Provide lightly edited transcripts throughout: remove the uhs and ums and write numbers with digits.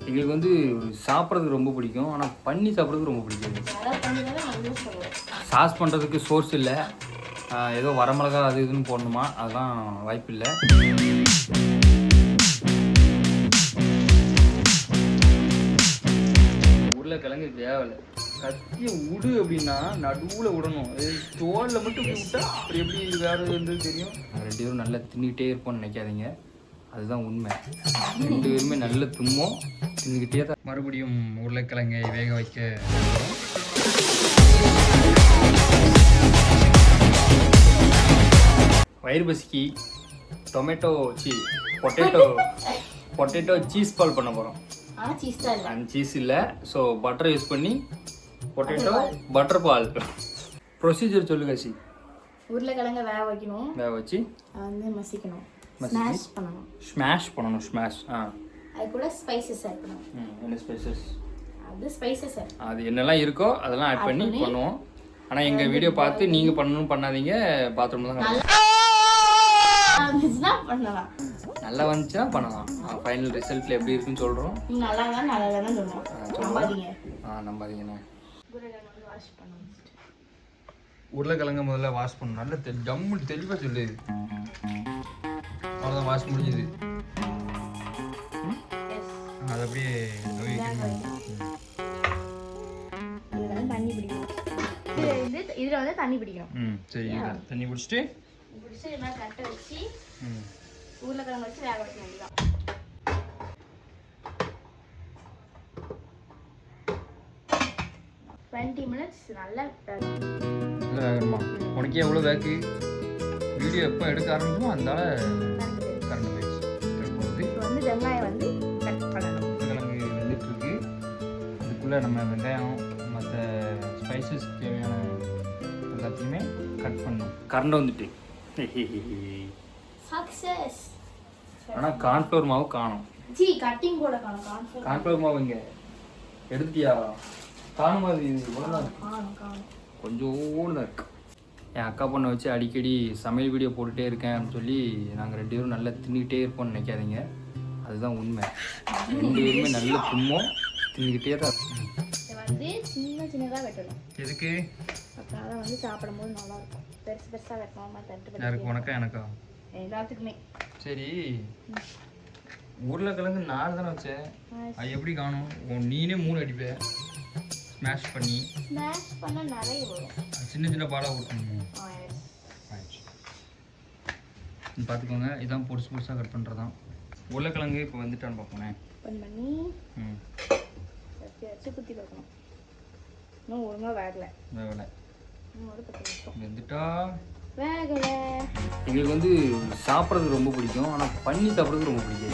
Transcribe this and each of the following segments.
எங்களுக்கு வந்து சாப்பிட்றதுக்கு ரொம்ப பிடிக்கும், ஆனால் பண்ணி சாப்பிட்றதுக்கு ரொம்ப பிடிக்காது. சாஸ் பண்ணுறதுக்கு சோர்ஸ் இல்லை, ஏதோ வரமிளகா அது இதுன்னு போடணுமா, அதெல்லாம் வாய்ப்பு இல்லை. உருளைக்கிழங்கு வேவலை கத்தியை விடு அப்படின்னா நடுவில் விடணும், தோலில் மட்டும் இப்படி விட்டா அப்படி எப்படி வேறு வந்து தெரியும். 2 பேரும் நல்லா தின்னுக்கிட்டே இருப்போம்னு நினைக்காதீங்க, அதுதான் உண்மை. 2 பேருமே நல்ல தும்மோம், தின்னுக்கிட்டே தான். மறுபடியும் உருளைக்கிழங்கை வேக வைக்க வயிறு பசிக்கு பொட்டேட்டோ சீஸ் பால் பண்ண போகிறோம். அந்த சீஸ் இல்லை, ஸோ பட்டர் யூஸ் பண்ணி பொட்டேட்டோ பட்டர் பால். ப்ரொசீஜர் சொல்லுங்க சி. உருளைக்கிழங்க வேக வைக்கணும், வேக வச்சு வந்து மசிக்கணும், ஸ்மாஷ் பண்ணணும். அது கூட ஸ்பைசஸ் ஆட் பண்ணணும். என்ன ஸ்பைசஸ்? அது ஸ்பைசஸ் அது என்னெல்லாம் இருக்கோ அதெல்லாம் ஆட் பண்ணி பண்ணுவோம். ஆனால் எங்கள் வீடியோ பார்த்து நீங்கள் பண்ணணும் பண்ணாதீங்க, பாத்ரூம் தான் பண்ணலாம். நல்லா வந்துச்சுன்னா பண்ணலாம். ஃபைனல் ரிசல்ட்டில் எப்படி இருக்குன்னு சொல்கிறோம். நம்பாதீங்கண்ணே. உருளைக்கிழங்கு முதல்ல வாஷ் பண்ணணும், நல்ல ஜம்மு தெளிவாக சொல்லுது. அவ்வளோதான், வாஷ் முடிஞ்சுது. அது அப்படியே தண்ணி பிடிக்கும், இதில் வந்து தண்ணி பிடிக்கும். சரி, தண்ணி பிடிச்சிட்டு கட்டை வச்சு உருளைக்கிழங்கு வச்சு வேக வைக்க வேண்டியதான். 20 minutes நல்லா வேகணுமா? உனக்கு எவ்வளோ வேக்கு? வீடியோ எப்போ எடுக்க ஆரம்பிச்சோமோ அதனால கரண்ட் போயிடுச்சு. இப்போ வந்து வெங்காயம் வந்து கட் பண்ணணும். உருளைக்கிழங்கு வெந்துட்டு இருக்கு, அதுக்குள்ளே நம்ம வெங்காயம் மற்ற ஸ்பைசஸ் தேவையான எல்லாத்தையுமே கட் பண்ணணும். கரண்ட் வந்துட்டு சக்சஸ். ஆனால் கார்ன்ஃப்ளவர் மாவு காணும். ஜி கட்டிங் போட காணும். கார்ன்ஃப்ளவர் மாவு இங்கே எடுத்துட்டியா? காணும். அது கொஞ்சோடு தான் இருக்கு. என் அக்கா பொண்ணை வச்சு அடிக்கடி சமையல் வீடியோ போட்டுகிட்டே இருக்கேன் அப்படின்னு சொல்லி நாங்கள் 2 பேரும் நல்லா தின்னுக்கிட்டே இருப்போம்னு நினைக்காதீங்க, அதுதான் உண்மை. 2 பேருமே நல்ல தும்மோம், தின்னுக்கிட்டே தான் வந்து சின்னதாக வெட்டணும். எதுக்கு? அப்புறம் தான் வந்து சாப்பிடும்போது நல்லா இருக்கும். பெருசாக வெட்டணுமா? தட்டு யாருக்கு? உனக்கா எனக்கா? எல்லாத்துக்குமே. சரி, உருளைக்கிழங்கு 4 தானே வச்சேன், அது எப்படி காணும்? நீனே 3 அடிப்பேன். ஸ்மாஷ் பண்ண நிறைய வரும், சின்ன சின்ன பாலாக ஊற்றணும். பார்த்துக்கோங்க, இதான் பொருசாக கட் பண்ணுறதான். உருளைக்கிழங்கு இப்போ வந்துட்டான்னு பார்ப்போனேன். பண்ணி வச்சு குத்தி பார்க்கணும். இன்னும் ஒழுங்காக வேகலை. வெந்துட்டா வேகலை. எங்களுக்கு வந்து சாப்பிட்றதுக்கு ரொம்ப பிடிக்கும், ஆனால் பண்ணி சாப்பிட்றதுக்கு ரொம்ப பிடிக்காது.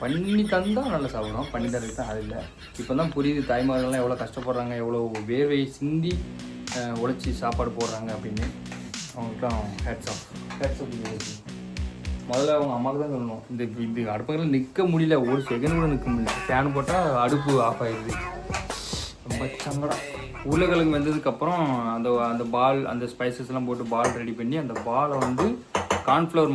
பண்ணி தந்தால் நல்லா சாப்பிடுவோம், பண்ணி தரது தான் அது இல்லை. இப்போ தான் புரியுது தாய்மார்கள்லாம் எவ்வளோ கஷ்டப்படுறாங்க, எவ்வளோ வேர்வை சிந்தி உழைச்சி சாப்பாடு போடுறாங்க அப்படின்னு. அவங்களுக்குலாம் ஹேட்ஸ் ஆஃப். முதல்ல அவங்க அம்மாவுக்கு தான் சொல்லணும். இந்த அடுப்புகளில் நிற்க முடியல, ஒரு செகண்ட் கூட நிற்க முடியல. ஃபேன் போட்டால் அடுப்பு ஆஃப் ஆகிடுது, ரொம்ப சங்கடம். உருளைக்கிழங்கு வெந்ததுக்கப்புறம் அந்த பால், அந்த ஸ்பைசஸ்லாம் போட்டு பால் ரெடி பண்ணி அந்த பாலை வந்து கார்ன்ஃப்ளவர்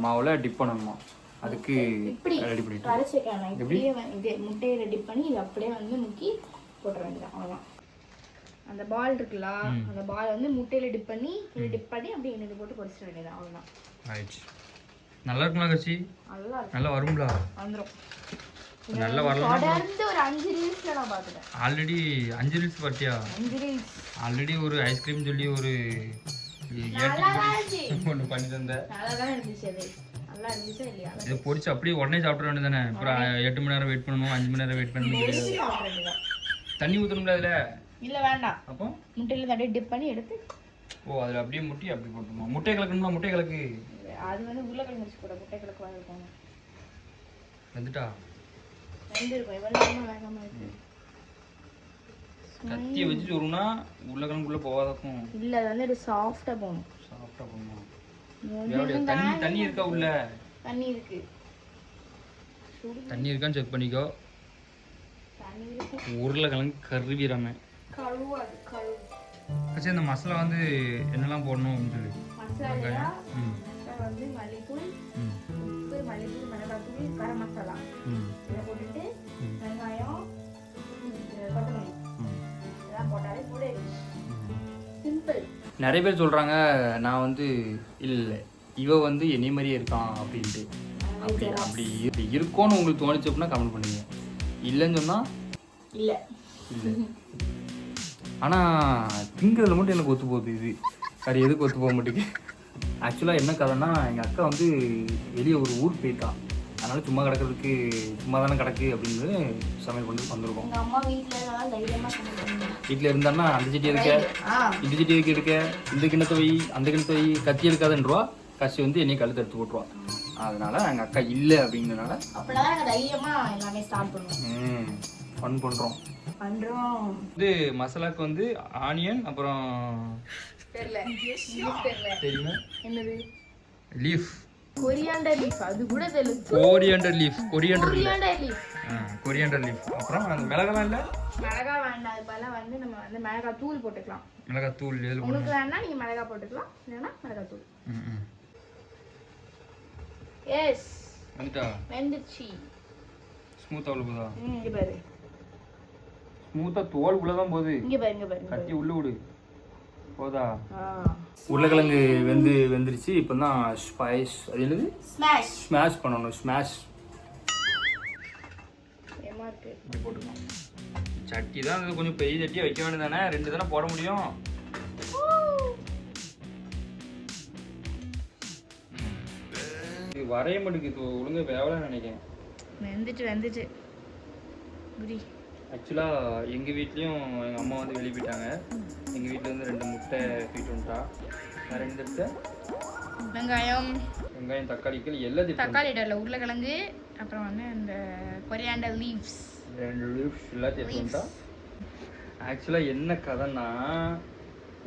மாவில் டிப் பண்ணணுமா. அதுக்கு ரெடி பண்ணிட்டு முட்டையை ரெடி பண்ணி இது அப்படியே வந்து முக்கி போட்டுற வேண்டியதான். அவ்வளோதான். அந்த பால் இருக்குல்ல, அந்த பால் வந்து முட்டையில் டிப் பண்ணி அப்படியே எண்ணெய் போட்டு பொரிச்சிட வேண்டியதான். அவ்வளோதான். ஆயிடுச்சு. நல்லா இருக்குங்களா கட்சி? நல்லா வருங்களா? வந்துடும். நல்ல வரலாம். தொடர்ந்து ஒரு 5 ரீல்ஸ்ல நான் பார்த்துட்டேன். ஆல்ரெடி 5 ரீல்ஸ் பார்த்தியா? 5 ரீல்ஸ். ஆல்ரெடி ஒரு ஐஸ்கிரீம் சொல்லி ஒரு ஒன்று பண்ணி தந்த. நல்லா தான் இருந்துச்சு. அது நல்லா இருந்துச்சு இல்லையா? இதை பொரிச்சு அப்படியே உடனே சாப்பிட வேண்டியதானே? அப்புறம் 8 மணி நேரம் வெயிட் பண்ணணும், 5 மணி நேரம் வெயிட் பண்ணணும். தண்ணி ஊற்றணும்ல அதில்? இல்லை வேண்டாம். அப்போ முட்டையில் அப்படியே டிப் பண்ணி எடுத்து அதில் அப்படியே முட்டி அப்படி போட்டோமா? முட்டை கலக்கணுமா? முட்டை கலக்கு அது வந்து உருளைக்கிழங்கு வச்சு கூட முட்டை கலக்கு வாங்கிருக்காங்க. வந்துட்டா வெந்திருக்கும். எவ்வளோ வேகாம இருக்கு. கத்தியை வச்சு சொருனா உருளைக்கிழங்குள்ள போகாதக்கும். இல்லை, அது வந்து சாஃப்டாக போகணும். சாஃப்டாக போகணும். தண்ணி இருக்கா உள்ள? தண்ணி இருக்கு. தண்ணி இருக்கான்னு செக் பண்ணிக்கோ. உருளைக்கிழங்கு கருவிராம கட்சி. அந்த மசாலா வந்து என்னெல்லாம் போடணும் அப்படின்னு சொல்லி மசாலா வந்து மல்லித்தூள், உப்பு, மல்லித்தூள், மிளகாத்தூள், கரம் மசாலா இதை போட்டு நிறைய பேர் சொல்கிறாங்க நான் வந்து இல்லை இவ வந்து என்னை மாதிரியே இருக்கான் அப்படின்ட்டு. அப்படி அப்படி இப்படி இருக்கோன்னு உங்களுக்கு தோணுச்சு அப்படின்னா கமெண்ட் பண்ணுவீங்க. இல்லைன்னு சொன்னால் இல்லை இல்லை. ஆனால் திங்கிறதுல மட்டும் எனக்கு ஒத்து போகுது. இது வேறு எதுக்கு ஒத்து போக மாட்டேங்குது. ஆக்சுவலாக என்ன கதைன்னா எங்கள் அக்கா வந்து வெளியே ஒரு ஊர் போயிருக்கா. அதனால் சும்மா கிடக்கிறதுக்கு சும்மா தானே கிடக்கு அப்படின்னு சமையல் பண்ணிட்டு வந்திருக்கோம். எங்கள் அம்மா வீட்டில் இருந்தான்னா அந்த செடி எடுக்க இந்த செடி எதுக்கு எடுக்க, இந்த கிணத்தை வை அந்த கிணத்தை வை, கத்தி எடுக்காதுன்றவா. கசி வந்து என்னையும் கழுத்து எடுத்து போட்டுருவா. அதனால எங்கள் அக்கா இல்லை அப்படிங்கிறதுனால ஃபன் பண்ணுறோம். இது மசாலாக்கு வந்து ஆனியன் அப்புறம் தெரியுமா என்னது லீஃப், கொரியாண்டர் லீஃப். அது கூட தெரியல. Coriander leaf, coriander leaf, coriander leaf. அப்புறம் அந்த மிளகாலாம் இல்லை, மிளகா வேண்டாம். இப்பெல்லாம் வந்து நம்ம வந்து மிளகாய் தூள் போட்டுக்கலாம். மிளகாய் தூள் எதில் உங்களுக்கு வேணா நீங்க மிளகாய் போட்டுக்கலாம், இல்லைன்னா மிளகாய் தூள். எஸ் வந்துட்டா வெந்துச்சு. ஸ்மூத்தாக உள்ள போதா? இங்க பாரு, ஸ்மூத்தாக தோல் உள்ள தான் போகுது. இங்க பாரு, இங்க பாரு, கத்தி உள்ள விடு போதா. உருளைக்கிழங்கு வெந்துருச்சு. இப்போ தான் ஸ்பைஸ் அது என்னது ஸ்மாஷ் பண்ணணும். ஸ்மாஷ் இப்படி போட்டுக்கலாம். சட்டி தான் அது கொஞ்சம் பெரிய சட்டியாக வைக்க வேண்டியது தானே, 2 தானே போட முடியும். இது வரைய மாட்டேங்குது, ஒழுங்காக வேவலான்னு நினைக்கிறேன். வெந்துச்சு புரி. ஆக்சுவலாக எங்கள் வீட்லேயும் எங்கள் அம்மா வந்து வெளியே போயிட்டாங்க. எங்கள் வீட்டில் வந்து 2 முட்டை தூக்கிட்டு வந்துட்டா. வேறு 2 எடுத்த வெங்காயம், தக்காளிகள் எல்லாத்தையும், தக்காளி இடல உருளைக்கிழங்கு, அப்புறம் வந்து இந்த கொரியாண்டர் லீவ்ஸ், 2 லீவ்ஸ் எல்லாத்தையும் எடுத்து வந்துட்டா. ஆக்சுவலாக என்ன கதைன்னா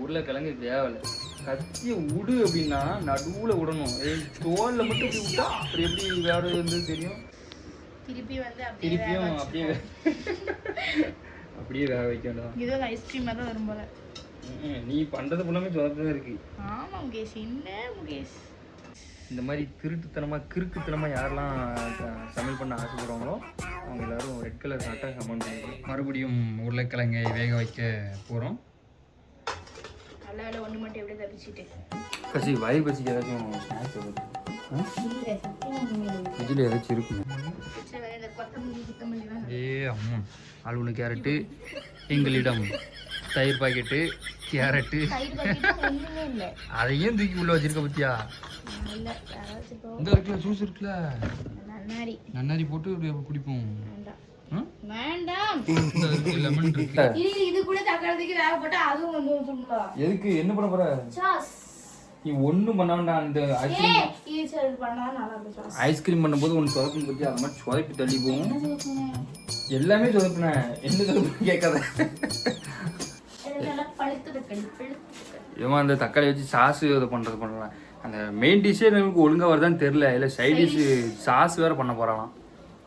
உருளைக்கிழங்கு தேவலை, கத்தியை விடு அப்படின்னா நடுவில் விடணும். தோலில் மட்டும் இப்படி விட்டா அப்படி எப்படி வேறு வந்து தெரியும். திருப்பியும் அப்படியே வேக வைக்க வேண்டாம். இது ஐஸ்கிரீம் தான் வரும் போல. நீ பண்றது ஃபுல்லாமே சொதப்பா இருக்கு. ஆமா முகேஷ், என்ன முகேஷ் இந்த மாதிரி திருட்டுத்தனமா கிறுக்குத்தனமா யாரெல்லாம் சமையல் பண்ண ஆசைப்படுறாங்களோ அவங்க எல்லாரும் ரெட் கலர் சாட்டா கமெண்ட் பண்ணுங்க. மறுபடியும் உருளைக்கிழங்கை வேக வைக்க போறோம். நல்ல ஒன்று மட்டும் எப்படி தப்பிச்சிட்டு கசி வயிறு பசிக்கு ஏதாச்சும் ஸ்நாக்ஸ் வருது. ஃப்ரிட்ஜில் ஏதாச்சும் இருக்குங்க. அம்மா ஆளுன்னு கேரட்டு, எங்களிடம் தயிர் பாக்கெட்டு, கேரட்டு, அதையும் தூக்கி உள்ள வச்சிருக்க பத்தியா. இந்த இருக்குல்ல ஜூஸ் இருக்குல்ல, நன்னாரி போட்டு குடிப்போம். லெமன் இருக்கு. இது கூட தக்காளிக்கு வேக போட்டா அதுவும் வந்து சொல்லலாம். எதுக்கு என்ன பண்ண போற? நீ ஒன்றும் பண்ண வேண்டாம். அந்த ஐஸ்கிரீம் பண்ணும்போது ஒன்று சொதப்புன்னு பற்றி அது மாதிரி சொதப்பி தள்ளி போகும். எல்லாமே சொதப்பினேன். என்ன சொதப்பு கேட்காத. ஏமா அந்த தக்காளி வச்சு சாஸ் இதை பண்ணுறது பண்ணலாம். அந்த மெயின் டிஷ்ஷே எங்களுக்கு ஒழுங்காக வருதான்னு தெரில. இல்லை சைட் டிஷ்ஷு சாஸ் வேறு பண்ண போகிறாலாம்.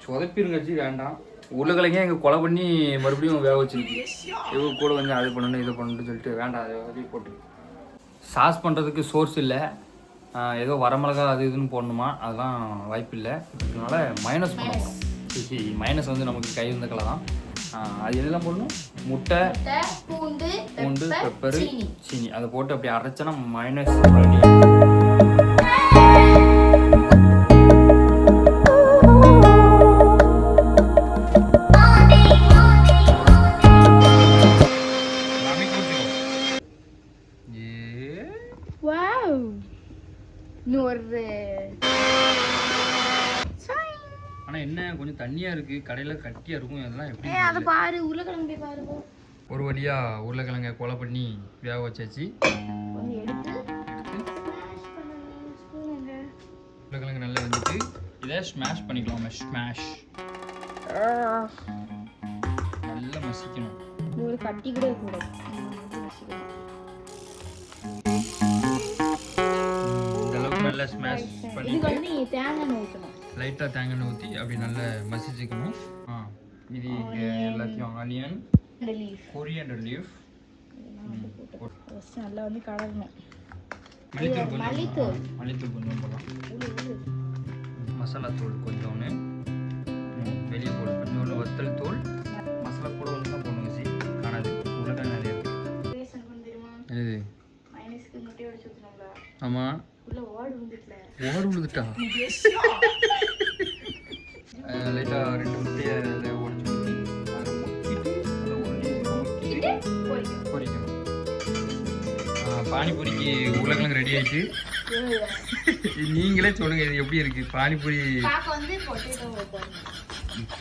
சொதப்பிருங்கச்சி வேண்டாம். உருளைக்கிழங்கே எங்கள் கொலை பண்ணி மறுபடியும் வேக வச்சுருக்கு. இவங்க கூட கொஞ்சம் அது பண்ணணும் இதை பண்ணணும்னு சொல்லிட்டு வேண்டாம் அதை போட்டு. சாஸ் பண்ணுறதுக்கு சோர்ஸ் இல்லை. ஏதோ வரமிளகா அது இதுன்னு போடணுமா, அதெல்லாம் வாய்ப்பு இல்லை. அதனால மைனஸ் பண்ண போகிறோம். மைனஸ் வந்து நமக்கு கை வந்த கலை தான். அது எல்லாம் போடணும். முட்டை, பூண்டு, பெப்பரு, சீனி அதை போட்டு அப்படி அரைச்சனா மைனஸ் பண்ணி. ஆனால் என்ன கொஞ்சம் தண்ணியாக இருக்குது, கடையில் கட்டியாக இருக்கும். அதெல்லாம் எப்படி அதை பாரு, உருளைக்கிழங்கு பாரு. ஒரு வழியாக உருளைக்கிழங்கை கொலை பண்ணி வேக வச்சாச்சு. உருளைக்கிழங்கு நல்லா வந்துட்டு இதை ஸ்மாஷ் பண்ணிக்கலாம். ஸ்மாஷ் நல்லா மசிக்கணும். ஒரு கட்டி கூட இருக்கக்கூடாது. இந்த அளவுக்கு நல்லா ஸ்மாஷ் பண்ணி தேங்காய் ஊற்றணும். லைட்டாக தேங்காய் ஊற்றி அப்படி நல்லா மசிச்சுக்கணும். இது எல்லாத்தையும் ஆனியன், கொரியாண்டர் லீஃப் நல்லா வந்து கலரணும். மல்லித்தூள் கொஞ்சம் போடலாம். மசாலா தூள் கொஞ்சோன்னு, வெளியே போடு கொஞ்சோன்னு, வத்தல் தூள், மசாலா கூட ஒன்று தான் போடணும். காணாது உருளைக்கிழங்கு நிறைய இருக்குது. இது ஆமாம் உள்ள ஓடு வந்துட்டல. ஓடு விழுதுட்டா லைட்டாக 2 முட்டையை அதை உடச்சி ஊற்றி அதை முக்கிட்டு அதை முக்கிட்டு பொரிக்கணும். பானிபூரிக்கு உருளைக்கிழங்கு ரெடி ஆயிடுச்சு. நீங்களே சொல்லுங்க இது எப்படி இருக்கு பானிபூரி?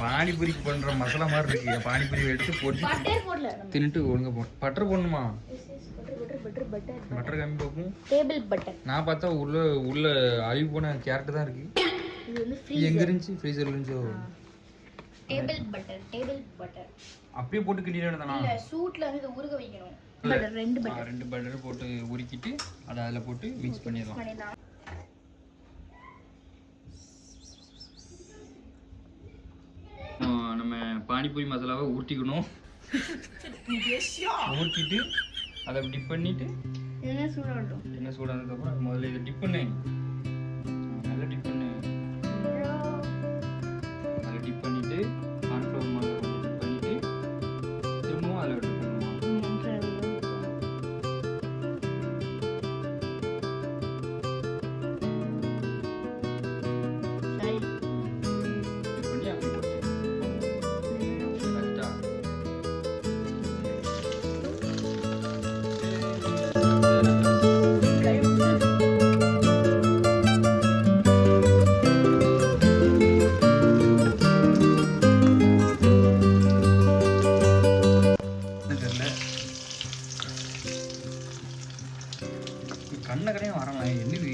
பானிபூரிக்கு பண்ற மசாலா மாதிரி இருக்கு. பானிபூரி எடுத்து போட்டு தின்னுட்டு ஒழுங்க பட்டர் போடணுமா? பட்டர் கம்மி பார்ப்போம். Table butter. நான் பார்த்தா உள்ள அழிவு போன கேரட் தான் இருக்கு. இது வந்து எங்க இருந்துச்சு? ஃப்ரீசர்ல இருந்துச்சோ? டேபிள் பட்டர் அப்படியே போட்டு கிண்டிட வேண்டாம். இல்ல சூட்ல வந்து இத ஊறுக வைக்கணும். பட்டர் 2 பட்டர் போட்டு உருக்கிட்டு அதை அதுல போட்டு மிக்ஸ் பண்ணிடலாம். நம்ம பானிபூரி மசாலாவை ஊற்றிக்கணும். ஊற்றிட்டு அதை டிப் பண்ணிட்டு என்ன சூடாகட்டும். என்ன சூடானதுக்கப்புறம் முதல்ல இதை டிப் பண்ணு. நல்லா டிப் பண்ணு. அதை டிப் பண்ணிட்டு கார்ன்ஃப்ளவர் மாவில் கொஞ்சம் டிப் பண்ணிட்டு திரும்பவும் அதில் டிப் பண்ணணும். டிப் பண்ணி அப்படி போட்டு கரெக்டா கண்ணக்கரையும் வரலாம். என்னது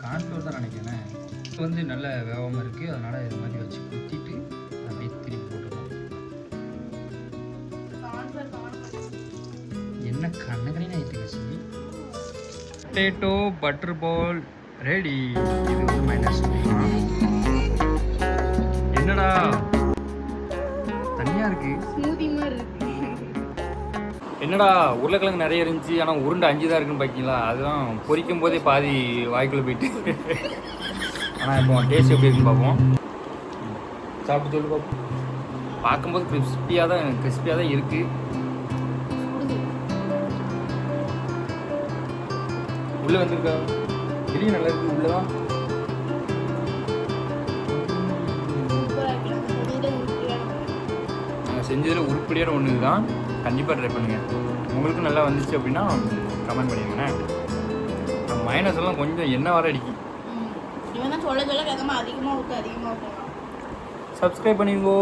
கான்ஃப்ளவர் தான் நினைக்கிறேன். இது வந்து நல்ல வேகாமல் இருக்குது. அதனால் இது மாதிரி வச்சு குத்திட்டு அப்படியே திருப்பி போட்டுக்கலாம். என்ன கண்ணக்கரையும் ஆகிட்டு கசி. பொட்டேட்டோ பட்டர் பால் ரெடி. இது வந்து மைனஸ். என்னடா தனியாக இருக்குது. ஸ்மூதி மாதிரி இருக்கு. என்னடா உருளைக்கிழங்கு நிறைய இருந்துச்சு ஆனால் உருண்டை 5 தான் இருக்குன்னு பார்த்தீங்களா? அதுதான் பொரிக்கும் போதே பாதி வாய்க்குள்ளே போயிட்டு. ஆனால் இப்போ டேஸ்ட் எப்படி இருக்குன்னு பார்ப்போம். சாப்பிட்டு சொல்லி பார்ப்போம். பார்க்கும்போது கிறிஸ்பியாக தான் இருக்குது. உள்ளே வந்துருக்கா பெரிய நல்லா இருக்குது. உள்ளே தான் நாங்கள் செஞ்சதில் உருப்படியான ஒன்று தான். கண்டிப்பாக ட்ரை பண்ணுங்கள். உங்களுக்கும் நல்லா வந்துச்சு அப்படின்னா கமெண்ட் பண்ணிடுங்கண்ணே. மைனஸ் எல்லாம் கொஞ்சம் எண்ணெய் வர அடிக்கும். இவன் தான் சொல்ல வேகமாக அதிகமாக ஊற்ற அதிகமாக ஊற்றலாம். சப்ஸ்கிரைப் பண்ணிங்கோ.